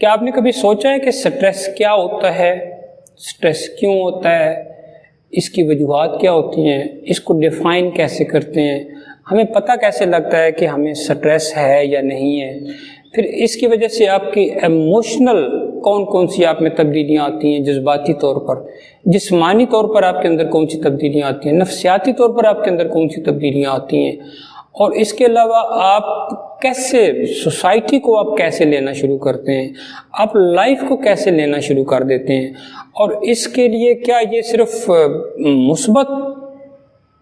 क्या आपने कभी सोचा है कि स्ट्रेस क्या होता है, स्ट्रेस क्यों होता है, इसकी वजूहात क्या होती हैं, इसको डिफ़ाइन कैसे करते हैं, हमें पता कैसे लगता है कि हमें स्ट्रेस है या नहीं है, फिर इसकी वजह से आपकी इमोशनल कौन कौन सी आप में तब्दीलियाँ आती हैं, जज्बाती तौर पर, जिस्मानी तौर पर आपके अंदर कौन सी तब्दीलियाँ आती हैं, नफ्सियाती तौर पर आपके अंदर कौन सी तब्दीलियाँ आती हैं, और इसके अलावा आप कैसे सोसाइटी को आप कैसे लेना शुरू करते हैं, आप लाइफ को कैसे लेना शुरू कर देते हैं, और इसके लिए क्या ये सिर्फ मुस्बत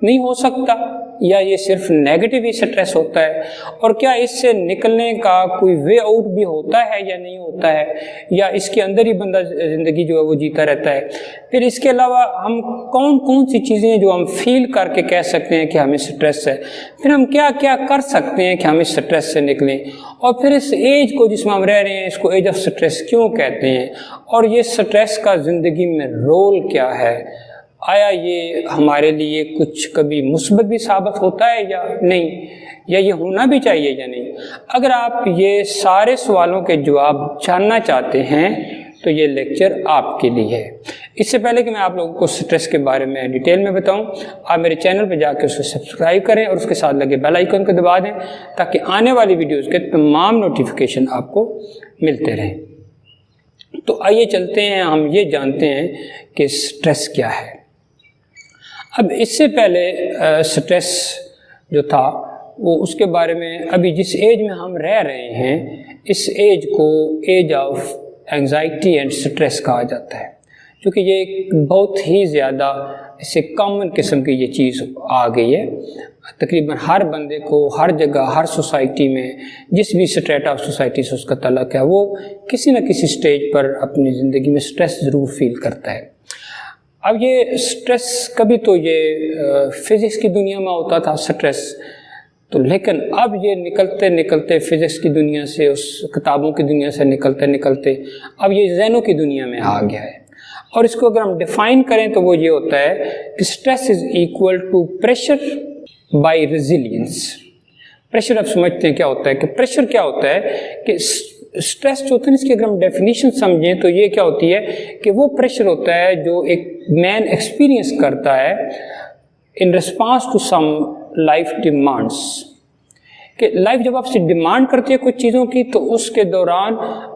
नहीं हो सकता या ये सिर्फ नेगेटिव ही स्ट्रेस होता है, और क्या इससे निकलने का कोई वे आउट भी होता है या नहीं होता है, या इसके अंदर ही बंदा ज़िंदगी जो है वो जीता रहता है। फिर इसके अलावा हम कौन कौन सी चीज़ें जो हम फील करके कह सकते हैं कि हमें स्ट्रेस है, फिर हम क्या क्या कर सकते हैं कि हम इस स्ट्रेस से निकलें, और फिर इस एज को जिसमें हम रह रहे हैं इसको एज ऑफ स्ट्रेस क्यों कहते हैं, और ये स्ट्रेस का ज़िंदगी में रोल क्या है, आया ये हमारे लिए कुछ कभी मुस्बत भी साबित होता है या नहीं, या ये होना भी चाहिए या नहीं। अगर आप ये सारे सवालों के जवाब जानना चाहते हैं तो ये लेक्चर आपके लिए है। इससे पहले कि मैं आप लोगों को स्ट्रेस के बारे में डिटेल में बताऊं, आप मेरे चैनल पर जाकर उसे सब्सक्राइब करें और उसके साथ लगे बेल आइकन को दबा दें ताकि आने वाली वीडियोस के तमाम नोटिफिकेशन आपको मिलते रहें। तो आइए चलते हैं, हम ये जानते हैं कि स्ट्रेस क्या है। अब इससे पहले स्ट्रेस जो था वो उसके बारे में, अभी जिस एज में हम रह रहे हैं इस एज को age of anxiety and stress कहा जाता है, क्योंकि ये एक बहुत ही ज़्यादा इससे कॉमन किस्म की ये चीज़ आ गई है। तकरीबन हर बंदे को हर जगह हर सोसाइटी में जिस भी स्ट्रेट ऑफ सोसाइटी से उसका तल्लुक़ है वो किसी न किसी स्टेज पर अपनी ज़िंदगी में स्ट्रेस ज़रूर फील करता है। अब ये स्ट्रेस कभी तो ये फिज़िक्स की दुनिया में होता था स्ट्रेस, तो लेकिन अब ये निकलते निकलते फिज़िक्स की दुनिया से, उस किताबों की दुनिया से निकलते निकलते अब ये ज़हनों की दुनिया में आ गया है। और इसको अगर हम डिफ़ाइन करें तो वो ये होता है कि stress is equal to pressure by resilience. Pressure आप समझते हैं क्या होता है, कि प्रेशर क्या होता है कि स्ट्रेस जो होता है इसकी अगर हम डेफिनेशन समझें तो ये क्या होती है कि वो प्रेशर होता है जो एक मैन एक्सपीरियंस करता है in response to some life demands. कि लाइफ जब आपसे डिमांड करती है कुछ चीज़ों की तो उसके दौरान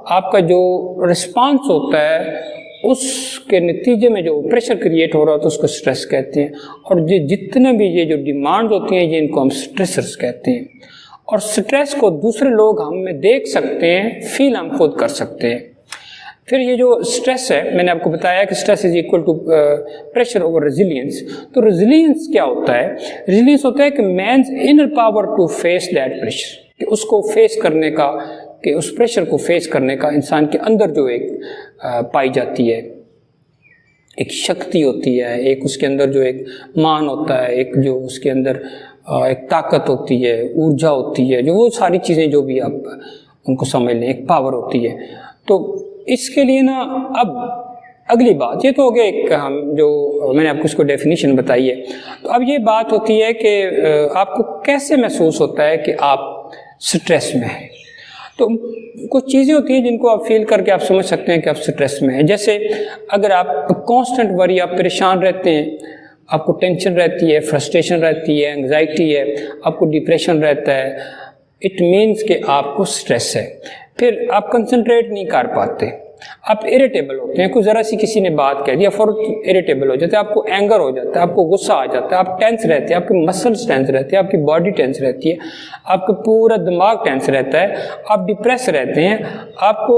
आपका जो रिस्पांस होता है उसके नतीजे में जो प्रेशर क्रिएट हो रहा होता है उसको स्ट्रेस कहते हैं। और जितने भी ये जो डिमांड होती हैं ये इनको हम स्ट्रेसर्स कहते हैं। और स्ट्रेस को दूसरे लोग हम में देख सकते हैं, फील हम खुद कर सकते हैं। फिर ये जो स्ट्रेस है, मैंने आपको बताया कि stress is equal to pressure over resilience. तो रेजिलियंस क्या होता है? रेजिलियंस होता है कि man's inner power to face that pressure, कि उसको फेस करने का, कि उस प्रेशर को फेस करने का इंसान के अंदर जो एक पाई जाती है, एक शक्ति होती है, एक उसके अंदर जो एक मान होता है, एक जो उसके अंदर एक ताकत होती है, ऊर्जा होती है, जो वो सारी चीज़ें जो भी आप उनको समझ लें, एक पावर होती है। तो इसके लिए ना अब अगली बात, ये तो हो गया एक हम जो मैंने आपको इसको डेफिनेशन बताई है। तो अब ये बात होती है कि आपको कैसे महसूस होता है कि आप स्ट्रेस में हैं। तो कुछ चीज़ें होती हैं जिनको आप फील करके आप समझ सकते हैं कि आप स्ट्रेस में हैं। जैसे अगर आप कांस्टेंट वरी, आप परेशान रहते हैं, आपको टेंशन रहती है, फ्रस्ट्रेशन रहती है, एंग्जाइटी है, आपको डिप्रेशन रहता है, इट मीन्स कि आपको स्ट्रेस है। फिर आप कंसंट्रेट नहीं कर पाते, आप इरिटेबल होते हैं, कुछ ज़रा सी किसी ने बात कह दिया फौरन इरिटेबल हो जाते हैं, आपको एंगर हो जाता है, आपको गुस्सा आ जाता है, आप टेंस रहते हैं, आपके मसल्स टेंस रहते हैं, आपकी बॉडी टेंस रहती है, आपका पूरा दिमाग टेंस रहता है, आप डिप्रेस रहते हैं, आपको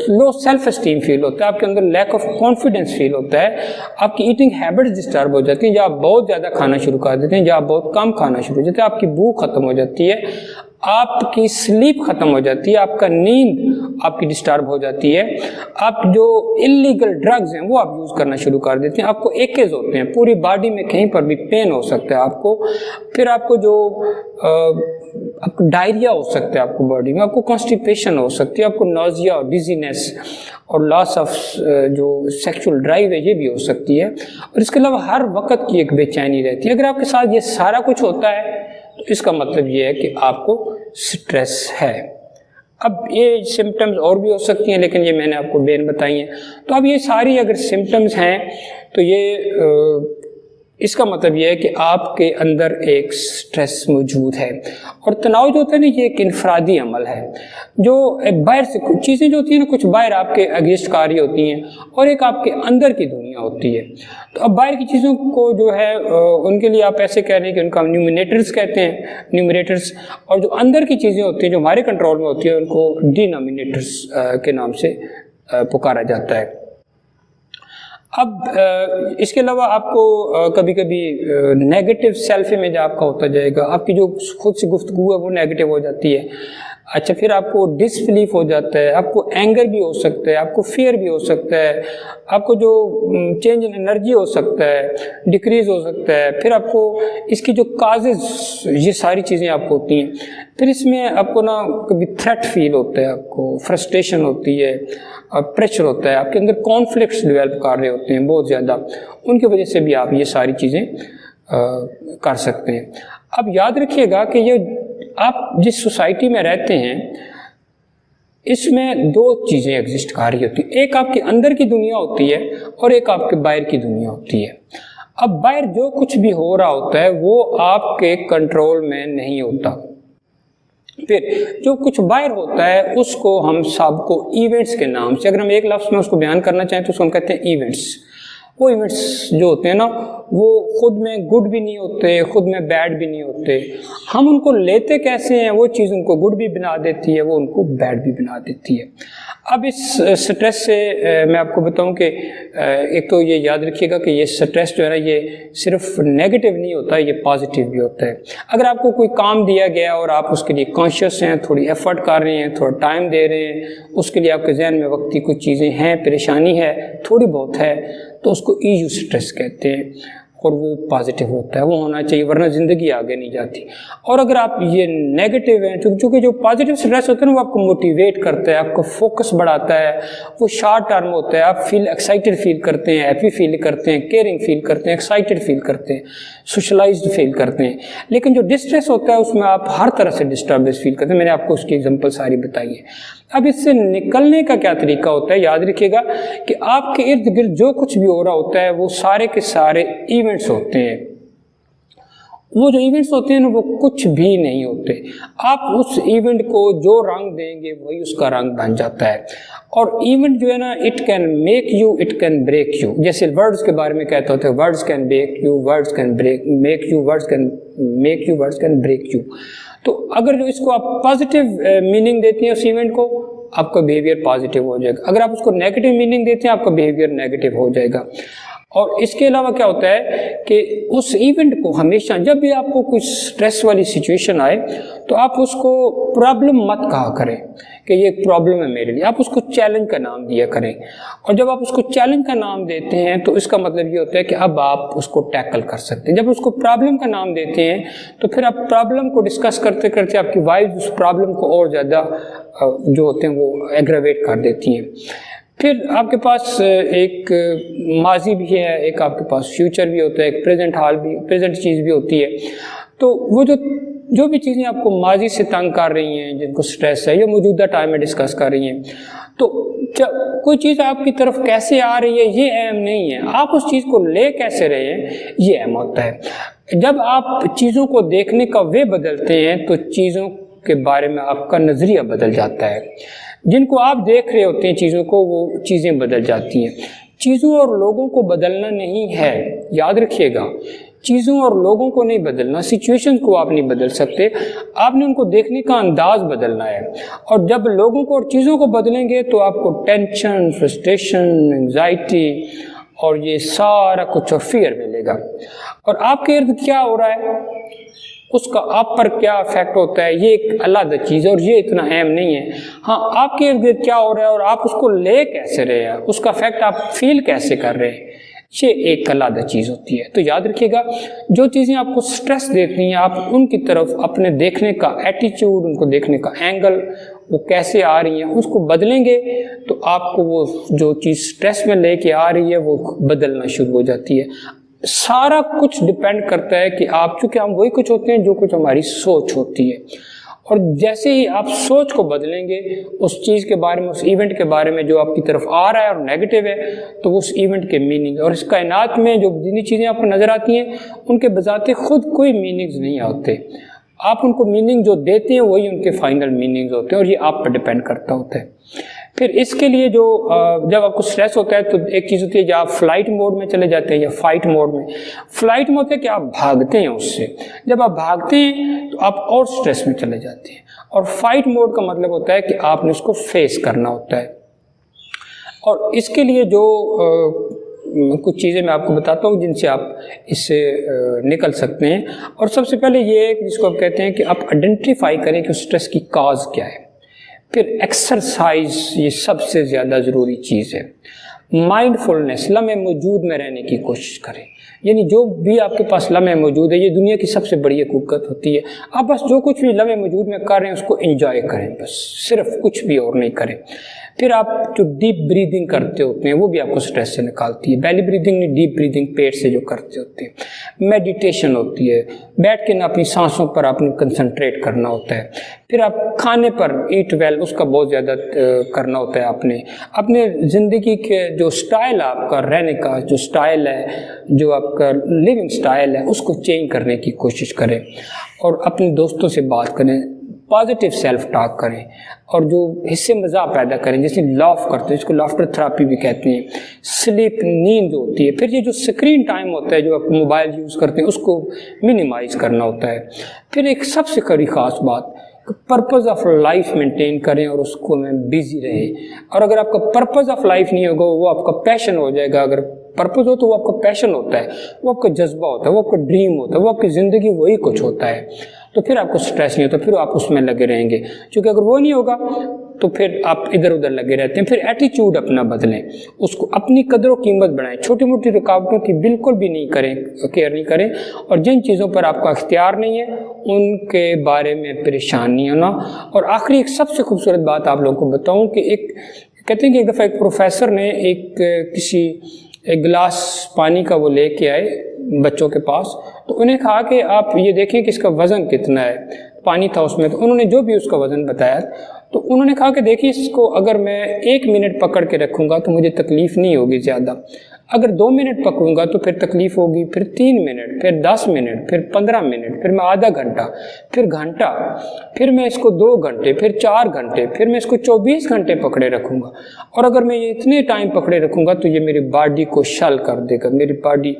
लो सेल्फ एस्टीम फील होता है, आपके अंदर लैक ऑफ कॉन्फिडेंस फील होता है, आपकी ईटिंग हैबिट्स डिस्टर्ब हो जाती हैं, या आप बहुत ज़्यादा खाना शुरू कर देते हैं, या आप बहुत कम खाना शुरू हो जाते हैं, आपकी भूख खत्म हो जाती है, आपकी स्लीप खत्म हो जाती है, आपका नींद आपकी डिस्टर्ब हो जाती है, आप जो इलीगल ड्रग्स हैं वो आप यूज़ करना शुरू कर देते हैं, आपको एकेज होते हैं, पूरी बॉडी में कहीं पर भी पेन हो सकता है आपको, फिर आपको जो आपको डायरिया हो सकता है, आपको बॉडी में आपको कॉन्स्टिपेशन हो सकती है, आपको नोजिया और डिजीनेस और लॉस ऑफ जो सेक्सुअल ड्राइव है ये भी हो सकती है। और इसके अलावा हर वक्त की एक बेचैनी रहती है। अगर आपके साथ ये सारा कुछ होता है तो इसका मतलब ये है कि आपको स्ट्रेस है। अब ये सिम्टम्स और भी हो सकती हैं, लेकिन ये मैंने आपको मेन बताई हैं। तो अब ये सारी अगर सिम्टम्स हैं तो ये इसका मतलब ये है कि आपके अंदर एक स्ट्रेस मौजूद है। और तनाव जो होता है ना, ये एक इनफरादी अमल है, जो बाहर से कुछ चीज़ें जो होती हैं ना, कुछ बाहर आपके अगेंस्ट कार्य होती हैं और एक आपके अंदर की दुनिया होती है। तो अब बाहर की चीज़ों को जो है उनके लिए आप ऐसे कह रहे हैं कि उनका न्यूमिनेटर्स कहते हैं, न्यूमरेटर्स, और जो अंदर की चीज़ें होती हैं जो हमारे कंट्रोल में होती है उनको डिनोमिनेटर्स के नाम से पुकारा जाता है। अब इसके अलावा आपको कभी कभी नेगेटिव सेल्फ इमेज आपका होता जाएगा, आपकी जो खुद से गुफ्तगू है वो नेगेटिव हो जाती है। अच्छा, फिर आपको डिसबिलीफ हो जाता है, आपको एंगर भी हो सकता है, आपको फियर भी हो सकता है, आपको जो चेंज इन एनर्जी हो सकता है, डिक्रीज हो सकता है, फिर आपको इसकी जो काजेज, ये सारी चीज़ें आपको होती हैं। फिर इसमें आपको ना कभी थ्रेट फील होता है, आपको फ्रस्ट्रेशन होती है, प्रेशर होता है, आपके अंदर कॉन्फ्लिक्ट्स डेवलप कर रहे होते हैं बहुत ज़्यादा, उनकी वजह से भी आप ये सारी चीज़ें कर सकते हैं। अब याद रखिएगा कि ये आप जिस सोसाइटी में रहते हैं इसमें दो चीज़ें एग्जिस्ट कर रही होती हैं, एक आपके अंदर की दुनिया होती है और एक आपके बाहर की दुनिया होती है। अब बाहर जो कुछ भी हो रहा होता है वो आपके कंट्रोल में नहीं होता, फिर जो कुछ बाहर होता है उसको हम सबको इवेंट्स के नाम से, अगर हम एक लफ्ज़ में उसको बयान करना चाहें तो उसको हम कहते हैं इवेंट्स। वो इवेंट्स जो होते हैं ना, वो खुद में गुड भी नहीं होते, खुद में बैड भी नहीं होते, हम उनको लेते कैसे हैं, वो चीज़ उनको गुड भी बना देती है, वो उनको बैड भी बना देती है। अब इस स्ट्रेस से मैं आपको बताऊं कि एक तो ये याद रखिएगा कि ये स्ट्रेस जो है ना, ये सिर्फ नेगेटिव नहीं होता, ये पॉजिटिव भी होता है। अगर आपको कोई काम दिया गया और आप उसके लिए कॉन्शियस हैं, थोड़ी एफर्ट कर रहे हैं, थोड़ा टाइम दे रहे हैं, उसके लिए आपके जहन में वक्ती कुछ चीज़ें हैं, परेशानी है, थोड़ी बहुत है, तो उसको ईयू स्ट्रेस कहते हैं और वो पॉजिटिव होता है, वो होना चाहिए, वरना ज़िंदगी आगे नहीं जाती। और अगर आप ये नेगेटिव हैं, चूँकि जो पॉजिटिव स्ट्रेस होता है ना, वो आपको मोटिवेट करता है, आपको फोकस बढ़ाता है, वो शॉर्ट टर्म होता है, आप फील एक्साइटेड फील करते हैं, हैप्पी फील करते हैं, केयरिंग फील करते हैं, एक्साइटेड फील करते हैं, सोशलाइज्ड फील करते हैं। लेकिन जो डिस्ट्रेस होता है उसमें आप हर तरह से डिस्टर्बेंस फील करते हैं, मैंने आपको उसकी एग्जांपल सारी बताई है। अब इससे निकलने का क्या तरीका होता है, याद रखिएगा कि आपके इर्द गिर्द जो कुछ भी हो रहा होता है वो सारे के सारे इवेंट्स होते हैं। वो जो इवेंट्स होते हैं ना, वो कुछ भी नहीं होते, आप उस इवेंट को जो रंग देंगे वही उसका रंग बन जाता है। और इवेंट जो है ना, it can make you, it can break you, जैसे वर्ड्स के बारे में कहते होते हैं, words can make you, words can break make you, words can make you, words can break you. तो अगर जो इसको आप पॉजिटिव मीनिंग देते हैं उस इवेंट को, आपका बिहेवियर पॉजिटिव हो जाएगा। अगर आप उसको नेगेटिव मीनिंग देते हैं, आपका बिहेवियर नेगेटिव हो जाएगा। और इसके अलावा क्या होता है कि उस इवेंट को हमेशा, जब भी आपको कुछ स्ट्रेस वाली सिचुएशन आए, तो आप उसको प्रॉब्लम मत कहा करें कि ये प्रॉब्लम है मेरे लिए, आप उसको चैलेंज का नाम दिया करें। और जब आप उसको चैलेंज का नाम देते हैं तो इसका मतलब ये होता है कि अब आप उसको टैकल कर सकते हैं। जब उसको प्रॉब्लम का नाम देते हैं तो फिर आप प्रॉब्लम को डिस्कस करते करते आपकी वाइफ उस प्रॉब्लम को और ज़्यादा जो होते हैं वो एग्रावेट कर देती हैं। फिर आपके पास एक माजी भी है, एक आपके पास फ्यूचर भी होता है, एक प्रेजेंट हाल भी, प्रेजेंट चीज़ भी होती है। तो वो जो भी चीज़ें आपको माजी से तंग कर रही हैं, जिनको स्ट्रेस है, या मौजूदा टाइम में डिस्कस कर रही हैं, तो कोई चीज़ आपकी तरफ कैसे आ रही है ये अहम नहीं है, आप उस चीज़ को ले कैसे रहे हैं ये अहम होता है। जब आप चीज़ों को देखने का वे बदलते हैं तो चीज़ों के बारे में आपका नज़रिया बदल जाता है। जिनको आप देख रहे होते हैं चीज़ों को, वो चीज़ें बदल जाती हैं। चीज़ों और लोगों को बदलना नहीं है, याद रखिएगा, चीज़ों और लोगों को नहीं बदलना, सिचुएशंस को आप नहीं बदल सकते, आपने उनको देखने का अंदाज बदलना है। और जब लोगों को और चीज़ों को बदलेंगे तो आपको टेंशन, फ्रस्ट्रेशन, एंजाइटी और ये सारा कुछ और फियर मिलेगा। और आपके इर्द क्या हो रहा है, उसका आप पर क्या इफेक्ट होता है, ये एक अलग चीज़ है और ये इतना अहम नहीं है। हाँ, आपके इर्द गिर्द क्या हो रहा है और आप उसको ले कैसे रहे हैं, उसका इफेक्ट आप फील कैसे कर रहे हैं, ये एक अलग चीज़ होती है। तो याद रखिएगा, जो चीज़ें आपको स्ट्रेस देती हैं, आप उनकी तरफ अपने देखने का एटीट्यूड, उनको देखने का एंगल, वो कैसे आ रही हैं, उसको बदलेंगे तो आपको वो जो चीज़ स्ट्रेस में लेके आ रही है वो बदलना शुरू हो जाती है। सारा कुछ डिपेंड करता है कि आप, चूँकि हम वही कुछ होते हैं जो कुछ हमारी सोच होती है, और जैसे ही आप सोच को बदलेंगे उस चीज़ के बारे में, उस इवेंट के बारे में जो आपकी तरफ आ रहा है और नेगेटिव है, तो उस इवेंट के मीनिंग, और इस कायनात में जो जितनी चीज़ें आपको नज़र आती हैं उनके बजाते खुद कोई मीनिंग्स नहीं होते। आप उनको मीनिंग जो देते हैं वही उनके फाइनल मीनिंग्स होते हैं, और ये आप पर डिपेंड करता होता है। फिर इसके लिए जो जब आपको स्ट्रेस होता है तो एक चीज़ होती है, जब आप फ्लाइट मोड में चले जाते हैं या फाइट मोड में। फ्लाइट में होता है कि आप भागते हैं उससे, जब आप भागते हैं तो आप और स्ट्रेस में चले जाते हैं। और फाइट मोड का मतलब होता है कि आपने उसको फेस करना होता है। और इसके लिए जो कुछ चीज़ें मैं आपको बताता हूँ जिनसे आप इससे निकल सकते हैं। और सबसे पहले ये जिसको आप कहते हैं कि आप आइडेंटिफाई करें कि स्ट्रेस की काज क्या है। फिर एक्सरसाइज, ये सबसे ज़्यादा ज़रूरी चीज़ है। माइंडफुलनेस, लम्हे मौजूद में रहने की कोशिश करें, यानी जो भी आपके पास लम्हे मौजूद है, ये दुनिया की सबसे बड़ी हकूकत होती है। आप बस जो कुछ भी लम्हे मौजूद में कर रहे हैं उसको एंजॉय करें, बस सिर्फ कुछ भी और नहीं करें। फिर आप जो डीप ब्रीदिंग करते होते हैं वो भी आपको स्ट्रेस से निकालती है। बेली ब्रीदिंग नहीं, डीप ब्रीदिंग पेट से जो करते होते हैं। मेडिटेशन होती है, बैठ के ना अपनी सांसों पर आपने कंसंट्रेट करना होता है। फिर आप खाने पर ईट वेल, उसका बहुत ज़्यादा करना होता है। आपने अपने ज़िंदगी के जो स्टाइल, आपका रहने का जो स्टाइल है, जो आपका लिविंग स्टाइल है, उसको चेंज करने की कोशिश करें। और अपने दोस्तों से बात करें, पॉजिटिव सेल्फ टॉक करें, और जो हिस्से मज़ा पैदा करें, जैसे लाफ करते हैं, इसको लाफ्टर थेरेपी भी कहते हैं। स्लीप, नींद होती है। फिर ये जो स्क्रीन टाइम होता है, जो आप मोबाइल यूज़ करते हैं, उसको मिनिमाइज़ करना होता है। फिर एक सबसे बड़ी ख़ास बात, पर्पज़ ऑफ लाइफ मेंटेन करें और उसको में बिजी रहे। और अगर आपका पर्पज़ ऑफ लाइफ नहीं होगा, वो आपका पैशन हो जाएगा। अगर पर्पज़ हो तो वो आपका पैशन होता है, वो आपका जज्बा होता है, वो आपका ड्रीम होता है, वो आपकी ज़िंदगी वही कुछ होता है, तो फिर आपको स्ट्रेस नहीं होता, फिर आप उसमें लगे रहेंगे। क्योंकि अगर वो नहीं होगा तो फिर आप इधर उधर लगे रहते हैं। फिर एटीट्यूड अपना बदलें, उसको अपनी कदर व कीमत बढ़ाएं। छोटी मोटी रुकावटों की बिल्कुल भी नहीं करें, केयर नहीं करें। और जिन चीज़ों पर आपका इख्तियार नहीं है उनके बारे में परेशान नहीं होना। और आखिरी एक सबसे खूबसूरत बात आप लोगों को बताऊं कि एक कहते हैं कि एक दफ़ा एक प्रोफेसर ने एक गिलास पानी का वो लेके आए बच्चों के पास, तो उन्हें कहा कि आप ये देखें कि इसका वज़न कितना है। पानी था उसमें, तो उन्होंने जो भी उसका वज़न बताया, तो उन्होंने कहा कि देखिए, इसको अगर मैं 1 मिनट पकड़ के रखूँगा तो मुझे तकलीफ़ नहीं होगी ज़्यादा। अगर 2 मिनट पकड़ूंगा तो फिर तकलीफ़ होगी, फिर 3 मिनट, फिर 10 मिनट, फिर 15 मिनट, फिर मैं आधा घंटा, फिर घंटा, फिर मैं इसको 2 घंटे, फिर 4 घंटे, फिर मैं इसको 24 घंटे पकड़े रखूँगा। और अगर मैं ये इतने टाइम पकड़े रखूँगा तो ये मेरी बॉडी को शल कर देगा, मेरी बॉडी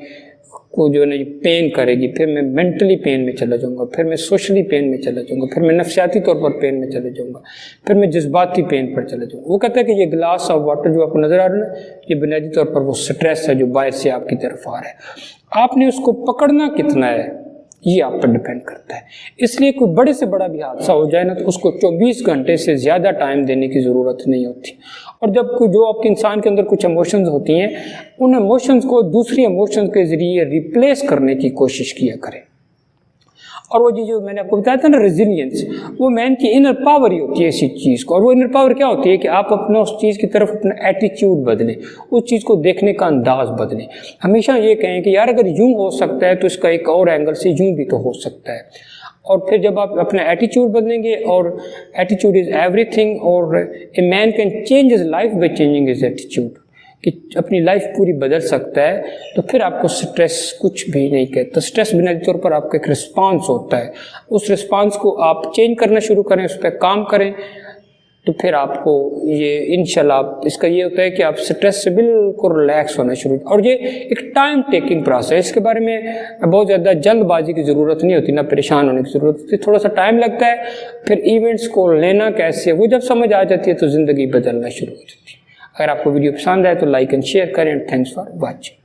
को जो है ना ये पेन करेगी। फिर मैं मेंटली पेन में चला जाऊंगा, फिर मैं सोशली पेन में चला जाऊंगा, फिर मैं नफ्सियाती तौर पर पेन में चला जाऊंगा, फिर मैं जज्बाती पेन पर चला जाऊंगा। वो कहता है कि ये गिलास ऑफ वाटर जो आपको नज़र आ रहा है ना, ये बुनियादी तौर पर वो स्ट्रेस है जो बाहर से आपकी तरफ आ रहा है। आपने उसको पकड़ना कितना है ये आप पर डिपेंड करता है। इसलिए कोई बड़े से बड़ा भी हादसा हो जाए ना तो उसको 24 घंटे से ज़्यादा टाइम देने की ज़रूरत नहीं होती। और जब कोई जो आपके इंसान के अंदर कुछ इमोशंस होती हैं, उन इमोशंस को दूसरी इमोशंस के ज़रिए रिप्लेस करने की कोशिश किया करें। और वो जो मैंने आपको बताया था ना, रेजिलियंस, वो मैन की इनर पावर ही होती है इसी चीज़ को। और वो इनर पावर क्या होती है कि आप अपना उस चीज़ की तरफ अपना एटीट्यूड बदलें, उस चीज़ को देखने का अंदाज बदलें। हमेशा ये कहें कि यार अगर यूँ हो सकता है तो इसका एक और एंगल से यूँ भी तो हो सकता है। और फिर जब आप अपना एटीट्यूड बदलेंगे, और एटीट्यूड इज़ एवरीथिंग, और a man can change his life by changing his attitude, कि अपनी लाइफ पूरी बदल सकता है। तो फिर आपको स्ट्रेस कुछ भी नहीं कहता। स्ट्रेस बुनियादी तौर पर आपका एक रिस्पांस होता है, उस रिस्पांस को आप चेंज करना शुरू करें, उस पर काम करें, तो फिर आपको ये इंशाल्लाह इसका ये होता है कि आप स्ट्रेस से बिल्कुल रिलैक्स होना शुरू। और ये एक टाइम टेकिंग प्रोसेस है, इसके बारे में बहुत ज़्यादा जल्दबाजी की ज़रूरत नहीं होती, ना परेशान होने की ज़रूरत होती, थोड़ा सा टाइम लगता है। फिर इवेंट्स को लेना कैसे, वो जब समझ आ जाती है तो ज़िंदगी बदलना शुरू हो जाती है। अगर आपको वीडियो पसंद आए तो लाइक एंड शेयर करें। Thanks for watching.